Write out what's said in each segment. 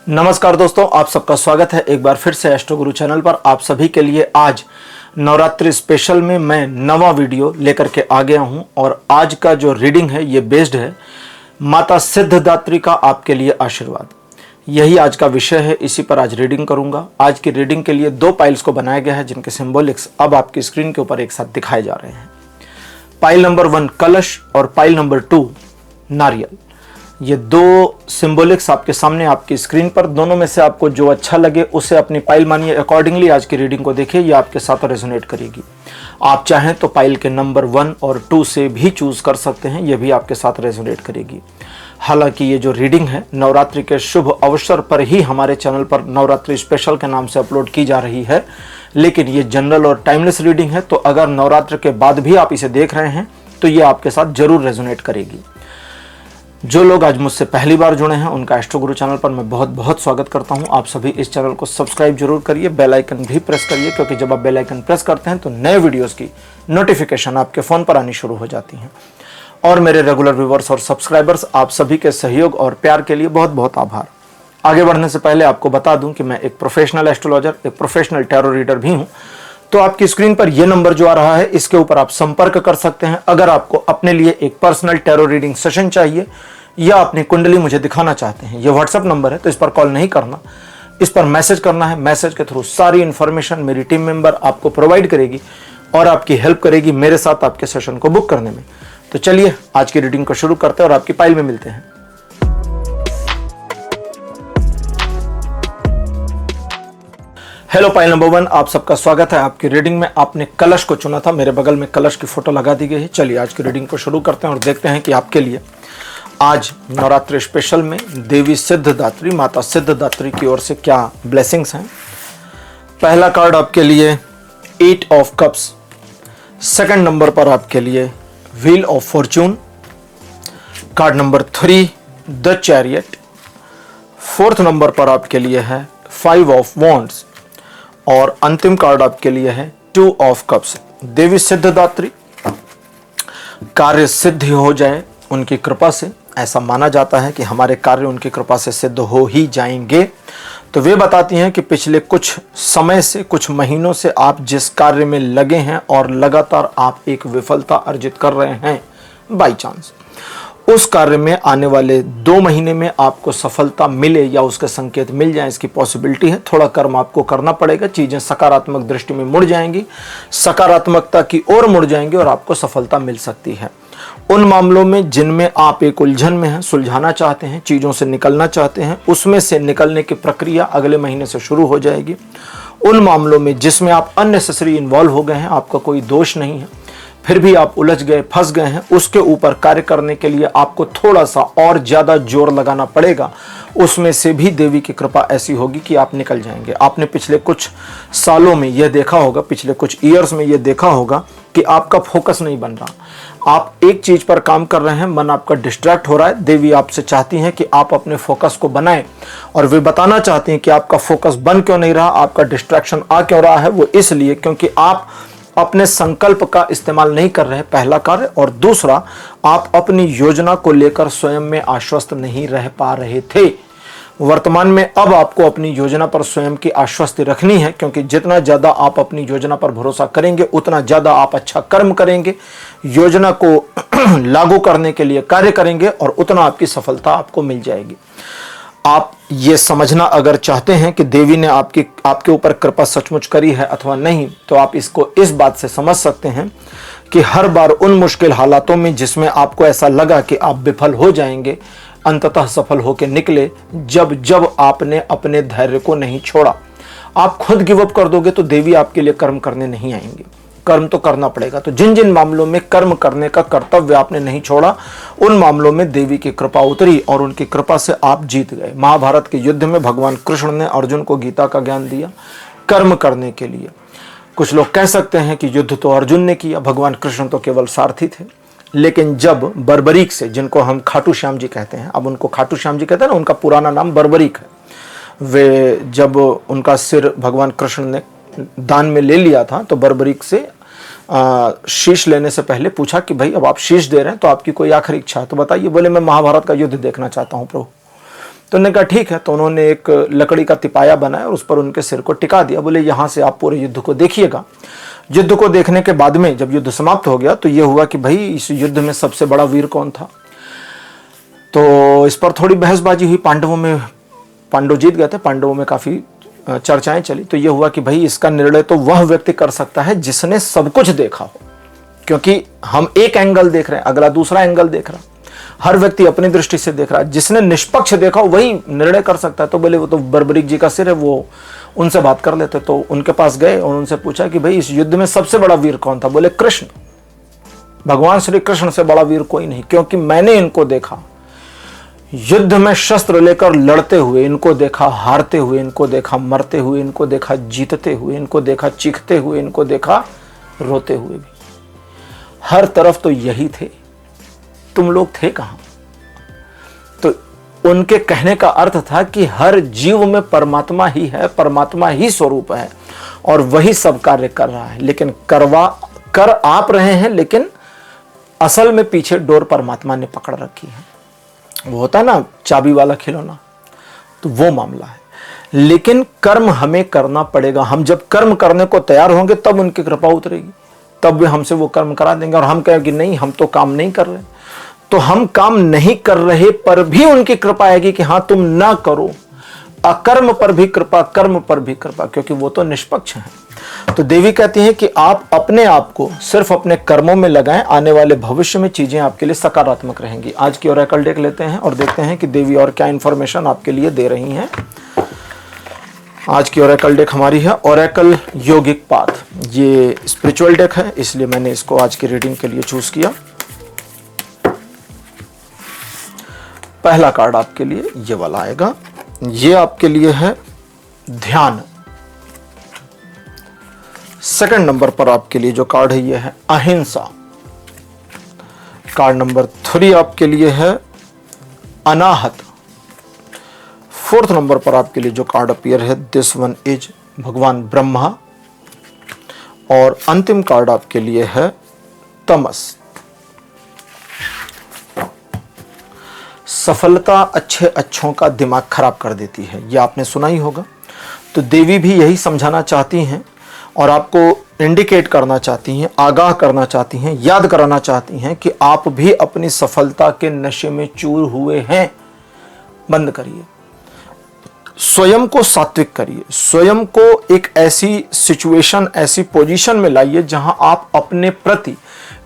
नमस्कार दोस्तों, आप सबका स्वागत है एक बार फिर से एस्ट्रो गुरु चैनल पर। आप सभी के लिए आज नवरात्रि स्पेशल में मैं नवा वीडियो लेकर के आ गया हूं और आज का जो रीडिंग है ये बेस्ड है माता सिद्धिदात्री का आपके लिए आशीर्वाद। यही आज का विषय है, इसी पर आज रीडिंग करूंगा। आज की रीडिंग के लिए दो पाइल्स को बनाया गया है जिनके सिंबॉलिक्स अब आपकी स्क्रीन के ऊपर एक साथ दिखाए जा रहे हैं। पाइल नंबर 1 कलश और पाइल नंबर 2 नारियल। ये दो सिंबॉलिक्स आपके सामने आपकी स्क्रीन पर, दोनों में से आपको जो अच्छा लगे उसे अपनी पाइल मानिए। अकॉर्डिंगली आज की रीडिंग को देखिए, ये आपके साथ रेजोनेट करेगी। आप चाहें तो पाइल के नंबर 1 और 2 से भी चूज कर सकते हैं, ये भी आपके साथ रेजोनेट करेगी। हालांकि ये जो रीडिंग है नवरात्रि के शुभ अवसर पर ही हमारे चैनल पर नवरात्रि स्पेशल के नाम से अपलोड की जा रही है, लेकिन ये जनरल और टाइमलेस रीडिंग है, तो अगर नवरात्र के बाद भी आप इसे देख रहे हैं तो ये आपके साथ जरूर रेजोनेट करेगी। जो लोग आज मुझसे पहली बार जुड़े हैं उनका एस्ट्रो गुरु चैनल पर मैं बहुत बहुत स्वागत करता हूं। आप सभी इस चैनल को सब्सक्राइब जरूर करिए, बेल आइकन भी प्रेस करिए, क्योंकि जब आप बेल आइकन प्रेस करते हैं तो नए वीडियोस की नोटिफिकेशन आपके फ़ोन पर आनी शुरू हो जाती हैं। और मेरे रेगुलर व्यूवर्स और सब्सक्राइबर्स, आप सभी के सहयोग और प्यार के लिए बहुत बहुत आभार। आगे बढ़ने से पहले आपको बता दूं कि मैं एक प्रोफेशनल एस्ट्रोलॉजर, एक प्रोफेशनल टैरो रीडर भी हूं। तो आपकी स्क्रीन पर यह नंबर जो आ रहा है इसके ऊपर आप संपर्क कर सकते हैं। अगर आपको अपने लिए एक पर्सनल टैरो रीडिंग सेशन चाहिए या अपनी कुंडली मुझे दिखाना चाहते हैं, ये व्हाट्सएप नंबर है, तो इस पर कॉल नहीं करना, इस पर मैसेज करना है। मैसेज के थ्रू सारी इंफॉर्मेशन मेरी टीम मेंबर आपको प्रोवाइड करेगी और आपकी हेल्प करेगी मेरे साथ आपके सेशन को बुक करने में। तो चलिए आज की रीडिंग को शुरू करते हैं और आपकी पाइल में मिलते हैं। हेलो पाइल नंबर 1, आप सबका स्वागत है आपकी रीडिंग में। आपने कलश को चुना था, मेरे बगल में कलश की फोटो लगा दी गई है। चलिए आज की रीडिंग को शुरू करते हैं और देखते हैं कि आपके लिए आज नवरात्रि स्पेशल में देवी सिद्धिदात्री, माता सिद्धिदात्री की ओर से क्या ब्लेसिंग्स हैं। पहला कार्ड आपके लिए 8 ऑफ कप्स, सेकंड नंबर पर आपके लिए wheel of Fortune, card number 3 the chariot, fourth number पर आपके लिए है 5 ऑफ वॉन्ड्स और अंतिम कार्ड आपके लिए है 2 ऑफ कप्स। देवी सिद्धिदात्री, कार्य सिद्धि हो जाए उनकी कृपा से। ऐसा माना जाता है कि हमारे कार्य उनकी कृपा से सिद्ध हो ही जाएंगे। तो वे बताती हैं कि पिछले कुछ समय से, कुछ महीनों से आप जिस कार्य में लगे हैं और लगातार आप एक विफलता अर्जित कर रहे हैं बाई चांस, उस कार्य में आने वाले 2 महीने में आपको सफलता मिले या उसके संकेत मिल जाए, इसकी पॉसिबिलिटी है। थोड़ा कर्म आपको करना पड़ेगा, चीजें सकारात्मक दृष्टि में मुड़ जाएंगी, सकारात्मकता की ओर मुड़ जाएंगी और आपको सफलता मिल सकती है। उन मामलों में जिनमें आप एक उलझन में हैं, सुलझाना चाहते हैं, चीजों से निकलना चाहते हैं, उसमें से निकलने की प्रक्रिया अगले महीने से शुरू हो जाएगी। उन मामलों में जिसमें आप अननेसेसरी इन्वॉल्व हो गए हैं, आपका कोई दोष नहीं है, फिर भी आप उलझ गए, फंस गए हैं, उसके ऊपर कार्य करने के लिए आपको थोड़ा सा और ज्यादा जोर लगाना पड़ेगा। उसमें से भी देवी की कृपा ऐसी होगी कि आप निकल जाएंगे। आपने पिछले कुछ सालों में यह देखा होगा, पिछले कुछ ईयर्स में यह देखा होगा कि आपका फोकस नहीं बन रहा। आप एक चीज पर काम कर रहे हैं, मन आपका डिस्ट्रैक्ट हो रहा है। देवी आपसे चाहती हैं कि आप अपने फोकस को बनाएं और वे बताना चाहती हैं कि आपका फोकस बन क्यों नहीं रहा, आपका डिस्ट्रैक्शन आ क्यों रहा है। वो इसलिए क्योंकि आप अपने संकल्प का इस्तेमाल नहीं कर रहे, पहला कार्य, और दूसरा आप अपनी योजना को लेकर स्वयं में आश्वस्त नहीं रह पा रहे थे। वर्तमान में अब आपको अपनी योजना पर स्वयं की आश्वस्ति रखनी है, क्योंकि जितना ज्यादा आप अपनी योजना पर भरोसा करेंगे उतना ज्यादा आप अच्छा कर्म करेंगे, योजना को लागू करने के लिए कार्य करेंगे और उतना आपकी सफलता आपको मिल जाएगी। आप ये समझना अगर चाहते हैं कि देवी ने आपके ऊपर कृपा सचमुच करी है अथवा नहीं, तो आप इसको इस बात से समझ सकते हैं कि हर बार उन मुश्किल हालातों में जिसमें आपको ऐसा लगा कि आप विफल हो जाएंगे, अंततः सफल होकर निकले जब आपने अपने धैर्य को नहीं छोड़ा। आप खुद गिव अप कर दोगे तो देवी आपके लिए कर्म करने नहीं आएंगे। कर्म तो करना पड़ेगा। तो जिन जिन मामलों में कर्म करने का कर्तव्य आपने नहीं छोड़ा, उन मामलों में देवी की कृपा उतरी और उनकी कृपा से आप जीत गए। महाभारत के युद्ध में भगवान कृष्ण ने अर्जुन को गीता का ज्ञान दिया कर्म करने के लिए। कुछ लोग कह सकते हैं कि युद्ध तो अर्जुन ने किया, भगवान कृष्ण तो केवल सारथी थे। लेकिन जब बर्बरीक से, जिनको हम खाटू श्याम जी कहते हैं, अब उनको खाटू श्याम जी कहते हैं ना, उनका पुराना नाम बर्बरीक है, वे जब उनका सिर भगवान कृष्ण ने दान में ले लिया था तो बर्बरीक से शीश लेने से पहले पूछा कि भाई अब आप शीश दे रहे हैं तो आपकी कोई आखिरी इच्छा है तो बताइए। बोले मैं महाभारत का युद्ध देखना चाहता हूं प्रभु। तो उन्होंने कहा ठीक है। तो उन्होंने एक लकड़ी का तिपाया बनाया और उस पर उनके सिर को टिका दिया। बोले यहाँ से आप पूरे युद्ध को देखिएगा। युद्ध को देखने के बाद में जब युद्ध समाप्त हो गया तो ये हुआ कि भाई इस युद्ध में सबसे बड़ा वीर कौन था। तो इस पर थोड़ी बहसबाजी हुई। पांडव जीत गए थे, पांडवों में काफी चर्चाएं चली। तो ये हुआ कि भाई इसका निर्णय तो वह व्यक्ति कर सकता है जिसने सब कुछ देखा हो, क्योंकि हम एक एंगल देख रहे हैं, अगला दूसरा एंगल देख रहा है, हर व्यक्ति अपनी दृष्टि से देख रहा है। जिसने निष्पक्ष देखा हो वही निर्णय कर सकता है। तो बोले वो तो बर्बरीक जी का सिर है, वो उनसे बात कर लेते। तो उनके पास गए और उनसे पूछा कि भाई इस युद्ध में सबसे बड़ा वीर कौन था। बोले कृष्ण, भगवान श्री कृष्ण से बड़ा वीर कोई नहीं, क्योंकि मैंने इनको देखा युद्ध में शस्त्र लेकर लड़ते हुए, इनको देखा हारते हुए, इनको देखा मरते हुए, इनको देखा जीतते हुए, इनको देखा चीखते हुए, इनको देखा रोते हुए भी। हर तरफ तो यही थे, तुम लोग थे कहां। तो उनके कहने का अर्थ था कि हर जीव में परमात्मा ही है, परमात्मा ही स्वरूप है और वही सब कार्य कर रहा है। लेकिन कर आप रहे हैं, लेकिन असल में पीछे डोर परमात्मा ने पकड़ रखी है। वो होता है ना चाबी वाला खिलौना, तो वो मामला है। लेकिन कर्म हमें करना पड़ेगा। हम जब कर्म करने को तैयार होंगे तब उनकी कृपा उतरेगी, तब वे हमसे वो कर्म करा देंगे। और हम कहेंगे नहीं, हम तो काम नहीं कर रहे, तो हम काम नहीं कर रहे पर भी उनकी कृपा आएगी कि हाँ तुम ना करो। अकर्म पर भी कृपा, कर्म पर भी कृपा, क्योंकि वो तो निष्पक्ष हैं। तो देवी कहती है कि आप अपने आप को सिर्फ अपने कर्मों में लगाएं, आने वाले भविष्य में चीजें आपके लिए सकारात्मक रहेंगी। आज की ओरेकल डेक लेते हैं और देखते हैं कि देवी और क्या इंफॉर्मेशन आपके लिए दे रही हैं। आज की ओरेकल डेक हमारी है ओरेकल योगिक पाथ। ये स्पिरिचुअल डेक है, इसलिए मैंने इसको आज की रीडिंग के लिए चूज किया। पहला कार्ड आपके लिए ये वाला आएगा, ये आपके लिए है ध्यान। सेकंड नंबर पर आपके लिए जो कार्ड है ये है अहिंसा। कार्ड नंबर 3 आपके लिए है अनाहत। फोर्थ नंबर पर आपके लिए जो कार्ड अपीयर है दिस वन इज भगवान ब्रह्मा। और अंतिम कार्ड आपके लिए है तमस। सफलता अच्छों का दिमाग खराब कर देती है, यह आपने सुना ही होगा। तो देवी भी यही समझाना चाहती हैं और आपको इंडिकेट करना चाहती हैं, आगाह करना चाहती हैं, याद कराना चाहती हैं कि आप भी अपनी सफलता के नशे में चूर हुए हैं। बंद करिए, स्वयं को सात्विक करिए, स्वयं को एक ऐसी सिचुएशन, ऐसी पोजीशन में लाइए जहां आप अपने प्रति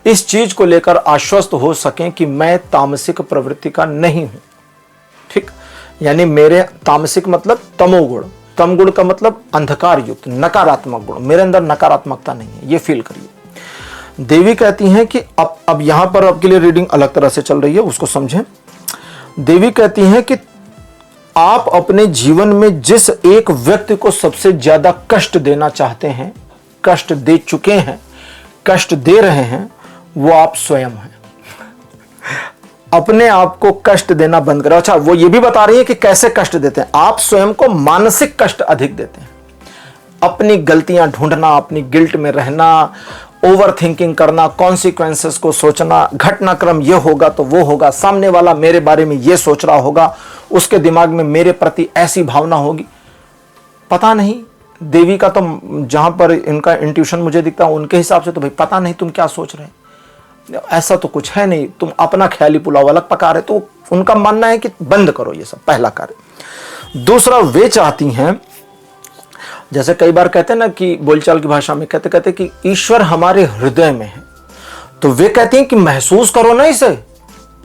इस चीज को लेकर आश्वस्त हो सकें कि मैं तामसिक प्रवृत्ति का नहीं हूं। ठीक, यानी मेरे तामसिक मतलब तमोगुण, तम गुण का मतलब अंधकार युक्त नकारात्मक गुण, मेरे अंदर नकारात्मकता नहीं है, ये फील करिए। देवी कहती हैं कि अब यहां पर आपके लिए रीडिंग अलग तरह से चल रही है, उसको समझें। देवी कहती हैं कि आप अपने जीवन में जिस एक व्यक्ति को सबसे ज्यादा कष्ट देना चाहते हैं, कष्ट दे चुके हैं, कष्ट दे रहे हैं, वो आप स्वयं हैं। अपने आप को कष्ट देना बंद करो। अच्छा, वो ये भी बता रही है कि कैसे कष्ट देते हैं। आप स्वयं को मानसिक कष्ट अधिक देते हैं, अपनी गलतियां ढूंढना, अपनी गिल्ट में रहना, ओवर थिंकिंग करना, कॉन्सिक्वेंसेस को सोचना, घटनाक्रम ये होगा तो वो होगा, सामने वाला मेरे बारे में ये सोच रहा होगा, उसके दिमाग में मेरे प्रति ऐसी भावना होगी। पता नहीं, देवी का तो जहां पर इनका इंट्यूशन मुझे दिखता है उनके हिसाब से तो भाई पता नहीं तुम क्या सोच रहे हैं, ऐसा तो कुछ है नहीं, तुम अपना ख्याली पुलाव अलग पका रहे। तो उनका मानना है कि बंद करो ये सब, पहला कार्य। दूसरा, वे चाहती हैं, जैसे कई बार कहते हैं ना कि बोलचाल की भाषा में कहते कहते कि ईश्वर हमारे हृदय में है, तो वे कहती हैं कि महसूस करो ना इसे,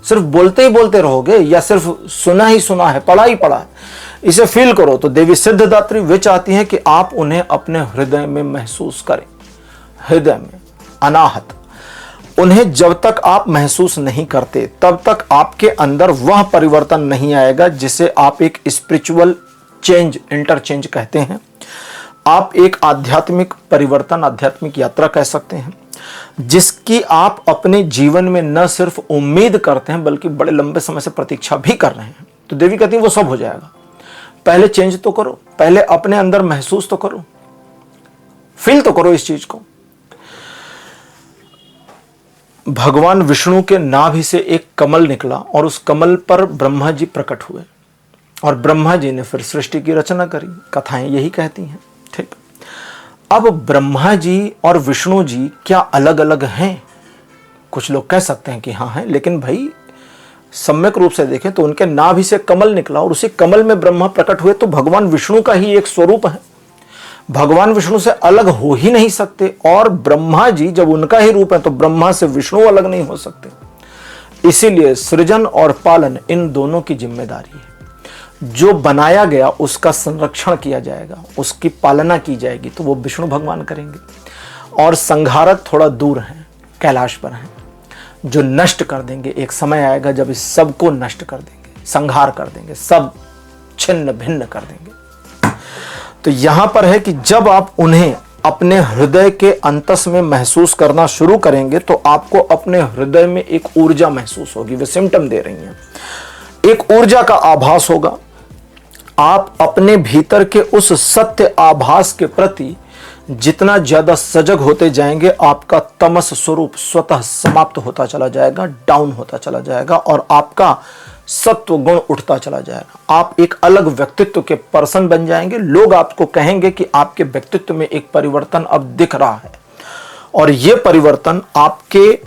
सिर्फ बोलते ही बोलते रहोगे या सिर्फ सुना ही सुना है, पढ़ा ही पढ़ा है, इसे फील करो। तो देवी सिद्धदात्री वे चाहती हैं कि आप उन्हें अपने हृदय में महसूस करें, हृदय में अनाहत। उन्हें जब तक आप महसूस नहीं करते तब तक आपके अंदर वह परिवर्तन नहीं आएगा जिसे आप एक स्पिरिचुअल चेंज, इंटरचेंज कहते हैं। आप एक आध्यात्मिक परिवर्तन, आध्यात्मिक यात्रा कह सकते हैं, जिसकी आप अपने जीवन में न सिर्फ उम्मीद करते हैं बल्कि बड़े लंबे समय से प्रतीक्षा भी कर रहे हैं। तो देवी कहती है वो सब हो जाएगा, पहले चेंज तो करो, पहले अपने अंदर महसूस तो करो, फील तो करो इस चीज को। भगवान विष्णु के नाभि से एक कमल निकला और उस कमल पर ब्रह्मा जी प्रकट हुए और ब्रह्मा जी ने फिर सृष्टि की रचना करी। कथाएं यही कहती हैं। ठीक, अब ब्रह्मा जी और विष्णु जी क्या अलग अलग हैं? कुछ लोग कह सकते हैं कि हाँ हैं, लेकिन भाई सम्यक रूप से देखें तो उनके नाभि से कमल निकला और उसी कमल में ब्रह्मा प्रकट हुए, तो भगवान विष्णु का ही एक स्वरूप है। भगवान विष्णु से अलग हो ही नहीं सकते, और ब्रह्मा जी जब उनका ही रूप है तो ब्रह्मा से विष्णु अलग नहीं हो सकते। इसीलिए सृजन और पालन इन दोनों की जिम्मेदारी है। जो बनाया गया उसका संरक्षण किया जाएगा, उसकी पालना की जाएगी, तो वो विष्णु भगवान करेंगे। और संहारक थोड़ा दूर हैं, कैलाश पर हैं, जो नष्ट कर देंगे। एक समय आएगा जब इस सब को नष्ट कर देंगे, संहार कर देंगे, सब छिन्न भिन्न कर देंगे। तो यहां पर है कि जब आप उन्हें अपने हृदय के अंतस में महसूस करना शुरू करेंगे तो आपको अपने हृदय में एक ऊर्जा महसूस होगी। वे सिम्टम दे रही हैं, एक ऊर्जा का आभास होगा। आप अपने भीतर के उस सत्य आभास के प्रति जितना ज्यादा सजग होते जाएंगे, आपका तमस स्वरूप स्वतः समाप्त होता चला जाएगा, डाउन होता चला जाएगा, और आपका सत्व गुण उठता चला जाएगा। आप एक अलग व्यक्तित्व के पर्सन बन जाएंगे। लोग आपको कहेंगे कि आपके व्यक्तित्व में एक परिवर्तन अब दिख रहा है, और यह परिवर्तन आपके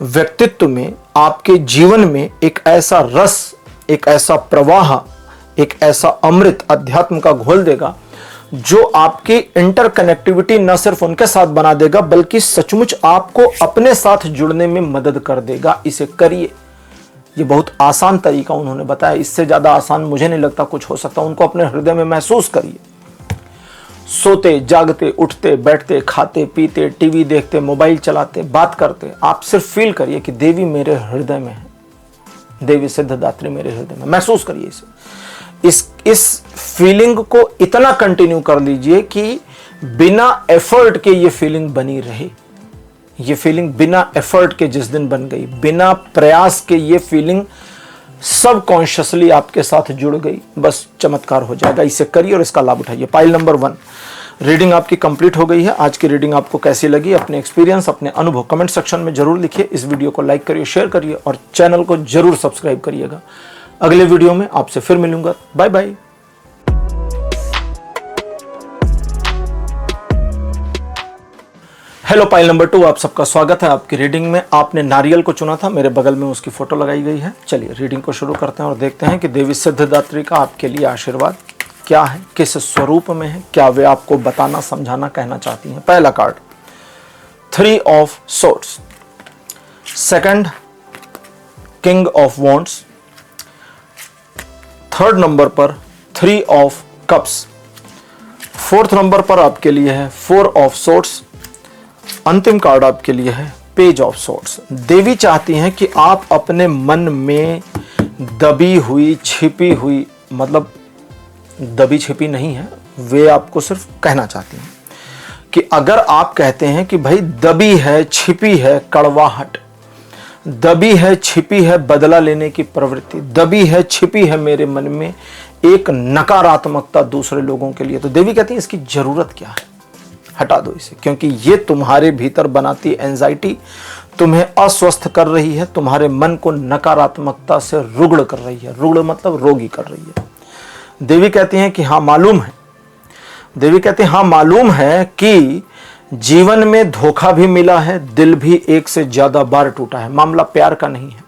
व्यक्तित्व में, आपके जीवन में एक ऐसा रस, एक ऐसा प्रवाह, एक ऐसा अमृत अध्यात्म का घोल देगा जो आपकी इंटरकनेक्टिविटी न सिर्फ उनके साथ बना देगा बल्कि सचमुच आपको अपने साथ जुड़ने में मदद कर देगा। इसे करिए। ये बहुत आसान तरीका उन्होंने बताया, इससे ज्यादा आसान मुझे नहीं लगता कुछ हो सकता। उनको अपने हृदय में महसूस करिए। सोते जागते, उठते बैठते, खाते पीते, टीवी देखते, मोबाइल चलाते, बात करते, आप सिर्फ फील करिए कि देवी मेरे हृदय में है, देवी सिद्धदात्री मेरे हृदय में। महसूस करिए इसे। इस फीलिंग को इतना कंटिन्यू कर लीजिए कि बिना एफर्ट के ये फीलिंग बनी रहे। ये फीलिंग बिना एफर्ट के जिस दिन बन गई, बिना प्रयास के ये फीलिंग सब कॉन्शियसली आपके साथ जुड़ गई, बस चमत्कार हो जाएगा। इसे करिए और इसका लाभ उठाइए। पाइल नंबर 1 रीडिंग आपकी कंप्लीट हो गई है। आज की रीडिंग आपको कैसी लगी? अपने एक्सपीरियंस, अपने अनुभव कमेंट सेक्शन में जरूर लिखिए। इस वीडियो को लाइक करिए, शेयर करिए और चैनल को जरूर सब्सक्राइब करिएगा। अगले वीडियो में आपसे फिर मिलूंगा। Bye bye. Hello pile number 2, आप सबका स्वागत है आपकी रीडिंग में। आपने नारियल को चुना था, मेरे बगल में उसकी फोटो लगाई गई है। चलिए रीडिंग को शुरू करते हैं और देखते हैं कि देवी सिद्धदात्री का आपके लिए आशीर्वाद क्या है, किस स्वरूप में है, क्या वे आपको बताना, समझाना, कहना चाहती हैं। पहला card 3 of swords, second king of wands, third number पर 3 ऑफ कप्स, फोर्थ नंबर पर आपके लिए है 4 ऑफ सोर्ड्स, अंतिम कार्ड आपके लिए है पेज ऑफ सोर्ड्स। देवी चाहती हैं कि आप अपने मन में दबी हुई, छिपी हुई, मतलब दबी छिपी नहीं है, वे आपको सिर्फ कहना चाहती हैं कि अगर आप कहते हैं कि भाई दबी है, छिपी है कड़वाहट, दबी है, छिपी है बदला लेने की प्रवृत्ति, दबी है, छिपी है मेरे मन में एक नकारात्मकता दूसरे लोगों के लिए, तो देवी कहती है इसकी जरूरत क्या है, हटा दो इसे, क्योंकि ये तुम्हारे भीतर बनाती एंजाइटी तुम्हें अस्वस्थ कर रही है, तुम्हारे मन को नकारात्मकता से रुग्ण कर रही है। रुग्ण मतलब रोगी कर रही है। देवी कहती हैं कि हाँ मालूम है, देवी कहती हैं हाँ मालूम है कि जीवन में धोखा भी मिला है, दिल भी एक से ज्यादा बार टूटा है। मामला प्यार का नहीं है,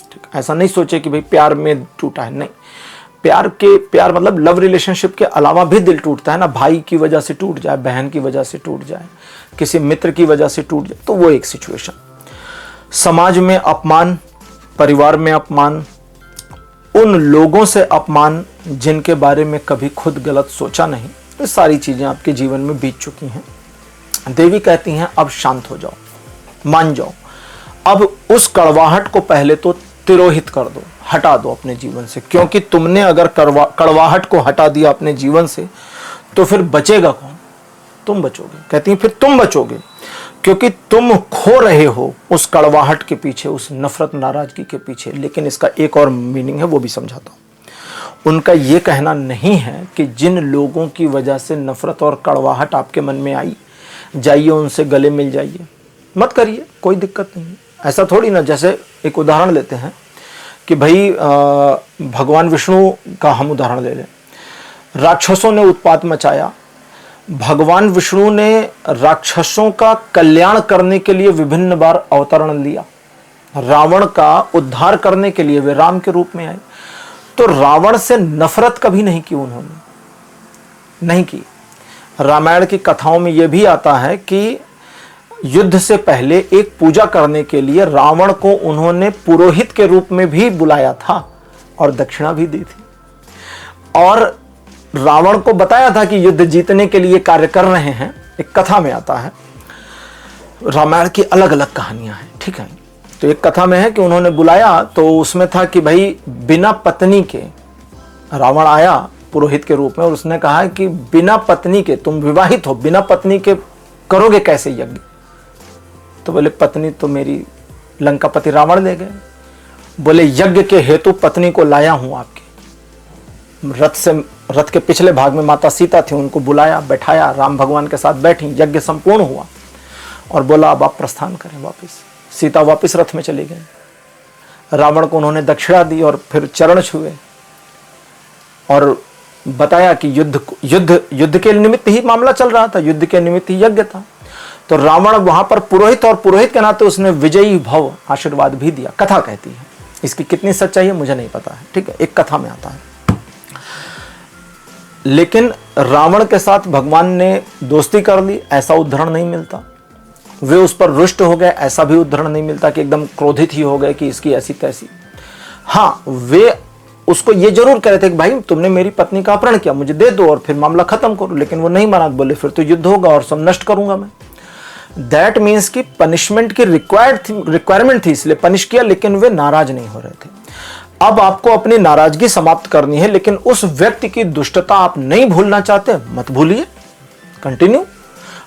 ठीक, ऐसा नहीं सोचे कि भाई प्यार में टूटा है, नहीं। प्यार मतलब लव रिलेशनशिप के अलावा भी दिल टूटता है ना। भाई की वजह से टूट जाए, बहन की वजह से टूट जाए, किसी मित्र की वजह से टूट जाए, तो वो एक सिचुएशन। समाज में अपमान, परिवार में अपमान, उन लोगों से अपमान जिनके बारे में कभी खुद गलत सोचा नहीं, ये सारी चीजें आपके जीवन में बीत चुकी हैं। देवी कहती हैं अब शांत हो जाओ, मान जाओ, अब उस कड़वाहट को पहले तो तिरोहित कर दो, हटा दो अपने जीवन से, क्योंकि तुमने अगर कड़वाहट को हटा दिया अपने जीवन से तो फिर बचेगा कौन? तुम बचोगे। कहती हैं फिर तुम बचोगे, क्योंकि तुम खो रहे हो उस कड़वाहट के पीछे, उस नफरत नाराजगी के पीछे। लेकिन इसका एक और मीनिंग है, वो भी समझाता हूं। उनका ये कहना नहीं है कि जिन लोगों की वजह से नफरत और कड़वाहट आपके मन में आई, जाइए उनसे गले मिल जाइए, मत करिए, कोई दिक्कत नहीं है। ऐसा थोड़ी ना, जैसे एक उदाहरण लेते हैं कि भाई भगवान विष्णु का हम उदाहरण ले लें, राक्षसों ने उत्पात मचाया, भगवान विष्णु ने राक्षसों का कल्याण करने के लिए विभिन्न बार अवतरण लिया, रावण का उद्धार करने के लिए वे राम के रूप में आए। तो रावण से नफरत कभी नहीं की उन्होंने, नहीं की। रामायण की कथाओं में यह भी आता है कि युद्ध से पहले एक पूजा करने के लिए रावण को उन्होंने पुरोहित के रूप में भी बुलाया था और दक्षिणा भी दी थी, और रावण को बताया था कि युद्ध जीतने के लिए कार्य कर रहे हैं। एक कथा में आता है, रामायण की अलग अलग कहानियां हैं, ठीक है। तो एक कथा में है कि उन्होंने बुलाया, तो उसमें था कि भाई बिना पत्नी के रावण आया पुरोहित के रूप में, और उसने कहा कि बिना पत्नी के, तुम विवाहित हो, बिना पत्नी के करोगे कैसे यज्ञ? तो बोले पत्नी तो मेरी लंकापति रावण ले गए। बोले यज्ञ के हेतु पत्नी को लाया हूं आपके रथ के पिछले भाग में माता सीता थी, उनको बुलाया, बैठाया, राम भगवान के साथ बैठी, यज्ञ संपूर्ण हुआ और बोला अब आप प्रस्थान करें वापस। सीता वापस रथ में चली गई। रावण को उन्होंने दक्षिणा दी और फिर चरण छुए और बताया कि युद्ध के निमित्त ही मामला चल रहा था, युद्ध के निमित्त ही यज्ञ था। तो रावण वहां पर पुरोहित, और पुरोहित के नाते उसने विजयी भव आशीर्वाद भी दिया, कथा कहती है। इसकी कितनी सच्चाई है मुझे नहीं पता है, ठीक है, एक कथा में आता है। लेकिन रावण के साथ भगवान ने दोस्ती कर ली, ऐसा उदाहरण नहीं मिलता। वे उस पर रुष्ट हो गए, ऐसा भी उदाहरण नहीं मिलता कि एकदम क्रोधित ही हो गए कि इसकी ऐसी तैसी। हाँ, वे उसको ये जरूर कह रहे थे कि भाई तुमने मेरी पत्नी का अपहरण किया, मुझे दे दो और फिर मामला खत्म करो, लेकिन वो नहीं माना। बोले फिर तो युद्ध होगा और सब नष्ट करूंगा मैं। दैट मीन्स कि पनिशमेंट की रिक्वायरमेंट थी, इसलिए पनिश किया, लेकिन वे नाराज नहीं हो रहे थे। अब आपको अपनी नाराजगी समाप्त करनी है, लेकिन उस व्यक्ति की दुष्टता आप नहीं भूलना चाहते, मत भूलिए, कंटिन्यू।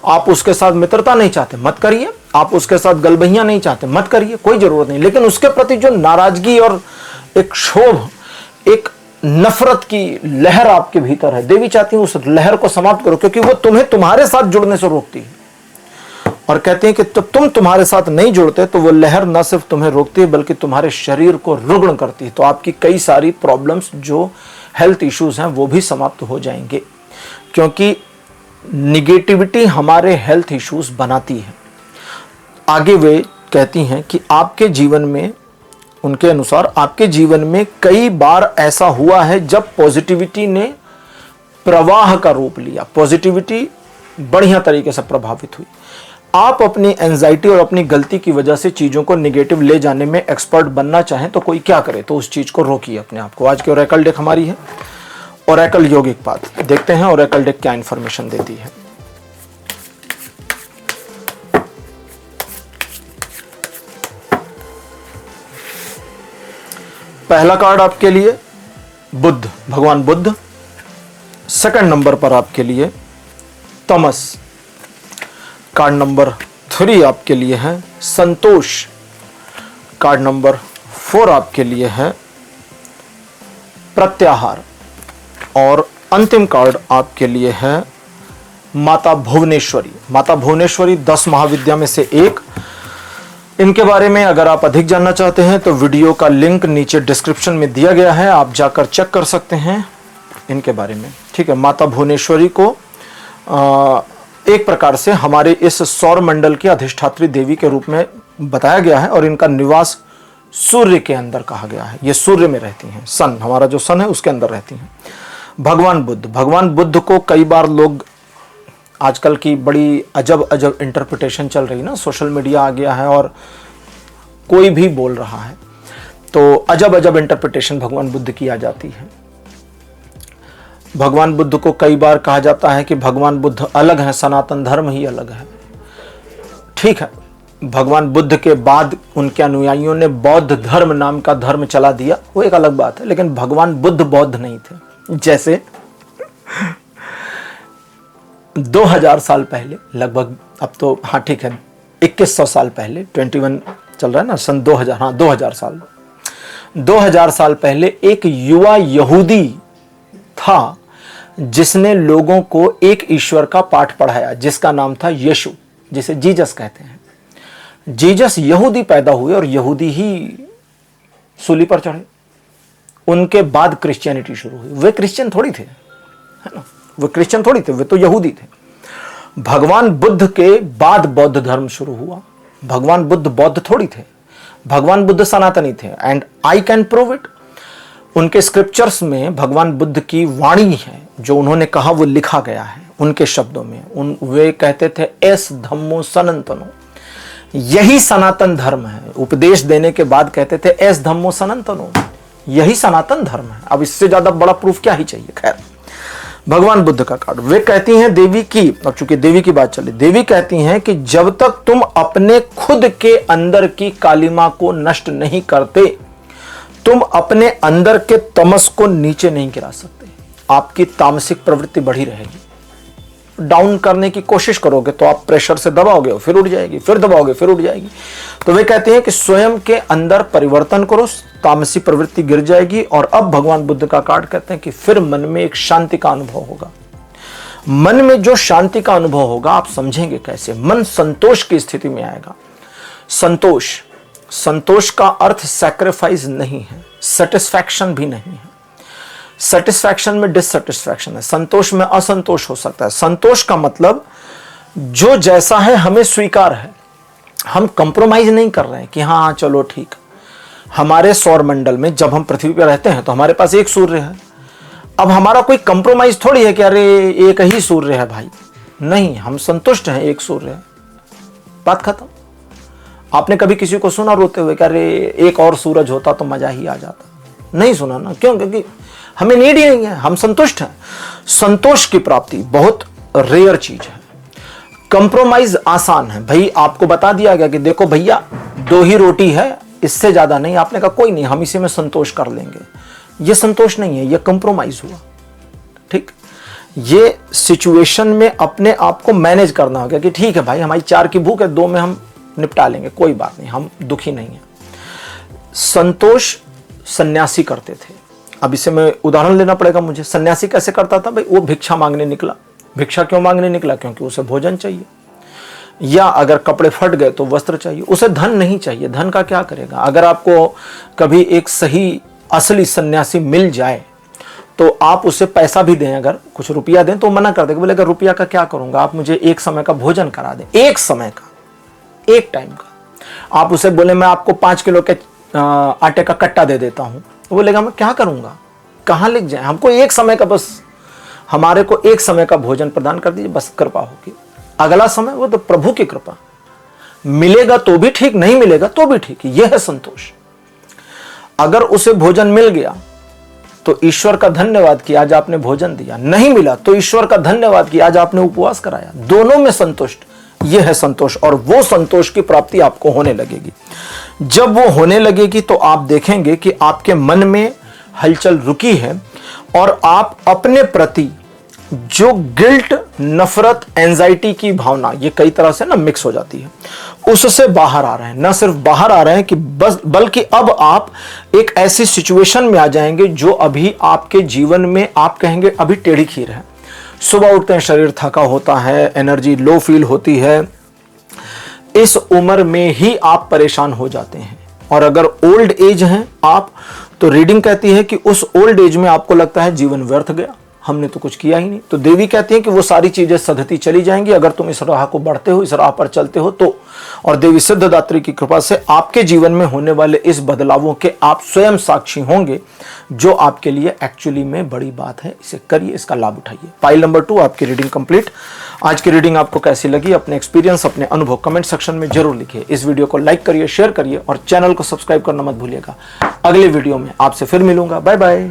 आप उसके साथ मित्रता नहीं चाहते, मत करिए। आप उसके साथ गलबहियां नहीं चाहते, मत करिए, कोई जरूरत नहीं। लेकिन उसके प्रति जो नाराजगी और एक क्षोभ, एक नफरत की लहर आपके भीतर है, देवी चाहती है उस लहर को समाप्त करो, क्योंकि वो तुम्हें तुम्हारे साथ जुड़ने से रोकती है। और कहते हैं कि तो तुम तुम्हारे साथ नहीं जुड़ते तो वो लहर न सिर्फ तुम्हें रोकती है बल्कि तुम्हारे शरीर को रुग्ण करती है। तो आपकी कई सारी प्रॉब्लम्स, जो हेल्थ इश्यूज हैं, वो भी समाप्त हो जाएंगे, क्योंकि निगेटिविटी हमारे हेल्थ इश्यूज बनाती है। आगे वे कहती हैं कि आपके जीवन में, उनके अनुसार आपके जीवन में कई बार ऐसा हुआ है जब पॉजिटिविटी ने प्रवाह का रूप लिया, पॉजिटिविटी बढ़िया तरीके से प्रभावित हुई। आप अपनी एंजाइटी और अपनी गलती की वजह से चीज़ों को नेगेटिव ले जाने में एक्सपर्ट बनना चाहें तो कोई क्या करे, तो उस चीज़ को रोकिए अपने आप को। आज की ओरेकल डेक हमारी है ओरेकल योगिक पाथ। देखते हैं ओरेकल डेक क्या इंफॉर्मेशन देती है। पहला कार्ड आपके लिए बुद्ध, भगवान बुद्ध। सेकंड नंबर पर आपके लिए तमस। कार्ड नंबर 3 आपके लिए है संतोष। कार्ड नंबर 4 आपके लिए है प्रत्याहार। और अंतिम कार्ड आपके लिए है माता भुवनेश्वरी। माता भुवनेश्वरी 10 महाविद्या में से एक। इनके बारे में अगर आप अधिक जानना चाहते हैं तो वीडियो का लिंक नीचे डिस्क्रिप्शन में दिया गया है, आप जाकर चेक कर सकते हैं इनके बारे में, ठीक है। माता भुवनेश्वरी को एक प्रकार से हमारे इस सौर मंडल की अधिष्ठात्री देवी के रूप में बताया गया है, और इनका निवास सूर्य के अंदर कहा गया है। ये सूर्य में रहती हैं, सन, हमारा जो सन है उसके अंदर रहती हैं। भगवान बुद्ध, भगवान बुद्ध को कई बार लोग, आजकल की बड़ी अजब अजब इंटरप्रिटेशन चल रही ना, सोशल मीडिया आ गया है और कोई भी बोल रहा है, तो अजब अजब इंटरप्रिटेशन भगवान बुद्ध की आ जाती है। भगवान बुद्ध को कई बार कहा जाता है कि भगवान बुद्ध अलग हैं, सनातन धर्म ही अलग है। ठीक है, भगवान बुद्ध के बाद उनके अनुयायियों ने बौद्ध धर्म नाम का धर्म चला दिया, वो एक अलग बात है, लेकिन भगवान बुद्ध बौद्ध नहीं थे। जैसे 2000 साल पहले लगभग, अब तो हाँ ठीक है 2100 साल पहले, 21 चल रहा है ना, सन 2000, हाँ 2000 साल पहले एक युवा यहूदी था जिसने लोगों को एक ईश्वर का पाठ पढ़ाया, जिसका नाम था यीशु, जिसे जीसस कहते हैं। जीसस यहूदी पैदा हुए और यहूदी ही सूली पर चढ़े। उनके बाद क्रिश्चियनिटी शुरू हुई। वे क्रिश्चियन थोड़ी थे, है ना, वे क्रिश्चियन थोड़ी थे, वे तो यहूदी थे। भगवान बुद्ध के बाद बौद्ध धर्म शुरू हुआ। भगवान बुद्ध बौद्ध थोड़ी थे, भगवान बुद्ध सनातनी थे। And I can prove it. उनके स्क्रिप्चर्स में भगवान बुद्ध की वाणी है, जो उन्होंने कहा वो लिखा गया है उनके शब्दों में। वे कहते थे एस धम्मो सनातनो, यही सनातन धर्म है। उपदेश देने के बाद कहते थे एस धम्मो सनातनो, यही सनातन धर्म है। अब इससे ज्यादा बड़ा प्रूफ क्या ही चाहिए। खैर, भगवान बुद्ध का कार्ड। वे कहती हैं देवी की, अब चूंकि देवी की बात चली, देवी कहती हैं कि जब तक तुम अपने खुद के अंदर की कालिमा को नष्ट नहीं करते, तुम अपने अंदर के तमस को नीचे नहीं गिरा सकते। आपकी तामसिक प्रवृत्ति बढ़ी रहेगी। डाउन करने की कोशिश करोगे तो आप प्रेशर से दबाओगे, फिर उठ जाएगी, फिर दबाओगे, फिर उठ जाएगी। तो वे कहते हैं कि स्वयं के अंदर परिवर्तन करो, तामसी प्रवृत्ति गिर जाएगी। और अब भगवान बुद्ध का कार्ड कहते हैं कि फिर मन में एक शांति का अनुभव होगा। मन में जो शांति का अनुभव होगा, आप समझेंगे कैसे। मन संतोष की स्थिति में आएगा। संतोष, संतोष का अर्थ सैक्रिफाइस नहीं है, सेटिस्फैक्शन भी नहीं है। सेटिस्फैक्शन में डिससेटिस्फैक्शन है, संतोष में असंतोष हो सकता है। संतोष का मतलब जो जैसा है हमें स्वीकार है, हम कंप्रोमाइज नहीं कर रहे हैं कि हाँ चलो ठीक। हमारे सौर मंडल में जब हम पृथ्वी पर रहते हैं तो हमारे पास एक सूर्य है। अब हमारा कोई कंप्रोमाइज थोड़ी है कि अरे एक ही सूर्य है भाई, नहीं, हम संतुष्ट हैं, एक सूर्य है, बात खत्म। आपने कभी किसी को सुना रोते हुए कि अरे एक और सूरज होता तो मजा ही आ जाता? नहीं सुना ना, क्यों? क्योंकि हमें नीड ही नहीं है, हम संतुष्ट हैं। संतोष की प्राप्ति बहुत रेयर चीज है। कंप्रोमाइज आसान है। भाई आपको बता दिया गया कि देखो भैया 2 ही रोटी है, इससे ज्यादा नहीं। आपने कहा कोई नहीं, हम इसी में संतोष कर लेंगे। ये संतोष नहीं है, ये कंप्रोमाइज हुआ। ठीक, ये सिचुएशन में अपने आप को मैनेज करना होगा कि ठीक है भाई हमारी 4 की भूख है, 2 में हम निपटा लेंगे, कोई बात नहीं, हम दुखी नहीं है। संतोष सन्यासी करते थे। अब इसे मैं उदाहरण लेना पड़ेगा मुझे। सन्यासी कैसे करता था? भाई वो भिक्षा मांगने निकला। भिक्षा क्यों मांगने निकला? क्योंकि उसे भोजन चाहिए, या अगर कपड़े फट गए तो वस्त्र चाहिए। उसे धन नहीं चाहिए। धन का क्या करेगा? अगर आपको कभी एक सही असली सन्यासी मिल जाए तो आप उसे पैसा भी दें, अगर कुछ रुपया दें तो मना कर देगा, बोलेगा रुपया का क्या करूंगा, आप मुझे एक समय का भोजन करा दें, एक समय का, एक टाइम का। आप उसे बोले मैं आपको 5 किलो के आटे का कट्टा दे देता हूं, वो बोलेगा मैं क्या करूंगा, कहां लिख जाए, हमको एक समय का, बस हमारे को एक समय का भोजन प्रदान कर दीजिए, बस कृपा होगी। अगला समय वो तो प्रभु की कृपा, मिलेगा तो भी ठीक, नहीं मिलेगा तो भी ठीक। यह है संतोष। अगर उसे भोजन मिल गया तो ईश्वर का धन्यवाद कि आज आपने भोजन दिया, नहीं मिला तो ईश्वर का धन्यवाद कि आज आपने उपवास कराया। दोनों में संतुष्ट, यह है संतोष। और वो संतोष की प्राप्ति आपको होने लगेगी। जब वो होने लगेगी तो आप देखेंगे कि आपके मन में हलचल रुकी है और आप अपने प्रति जो गिल्ट, नफरत, एंजाइटी की भावना, ये कई तरह से ना मिक्स हो जाती है, उससे बाहर आ रहे हैं। न सिर्फ बाहर आ रहे हैं कि बस, बल्कि अब आप एक ऐसी सिचुएशन में आ जाएंगे जो अभी आपके जीवन में आप कहेंगे अभी टेढ़ी खीर है। सुबह उठते हैं शरीर थका होता है, एनर्जी लो फील होती है। इस उम्र में ही आप परेशान हो जाते हैं। और अगर ओल्ड एज हैं आप, तो रीडिंग कहती है कि उस ओल्ड एज में आपको लगता है जीवन व्यर्थ गया, हमने तो कुछ किया ही नहीं। तो देवी कहती है कि वो सारी चीजें सधती चली जाएंगी अगर तुम इस राह को बढ़ते हो, इस राह पर चलते हो तो। और देवी सिद्धदात्री की कृपा से आपके जीवन में होने वाले इस बदलावों के आप स्वयं साक्षी होंगे, जो आपके लिए एक्चुअली में बड़ी बात है। इसे करिए, इसका लाभ उठाइए। पाइल नंबर 2 आपकी रीडिंग कंप्लीट। आज की रीडिंग आपको कैसी लगी, अपने एक्सपीरियंस, अपने अनुभव कमेंट सेक्शन में जरूर लिखिए। इस वीडियो को लाइक करिए, शेयर करिए और चैनल को सब्सक्राइब करना मत भूलिएगा। अगले वीडियो में आपसे फिर मिलूंगा। Bye bye.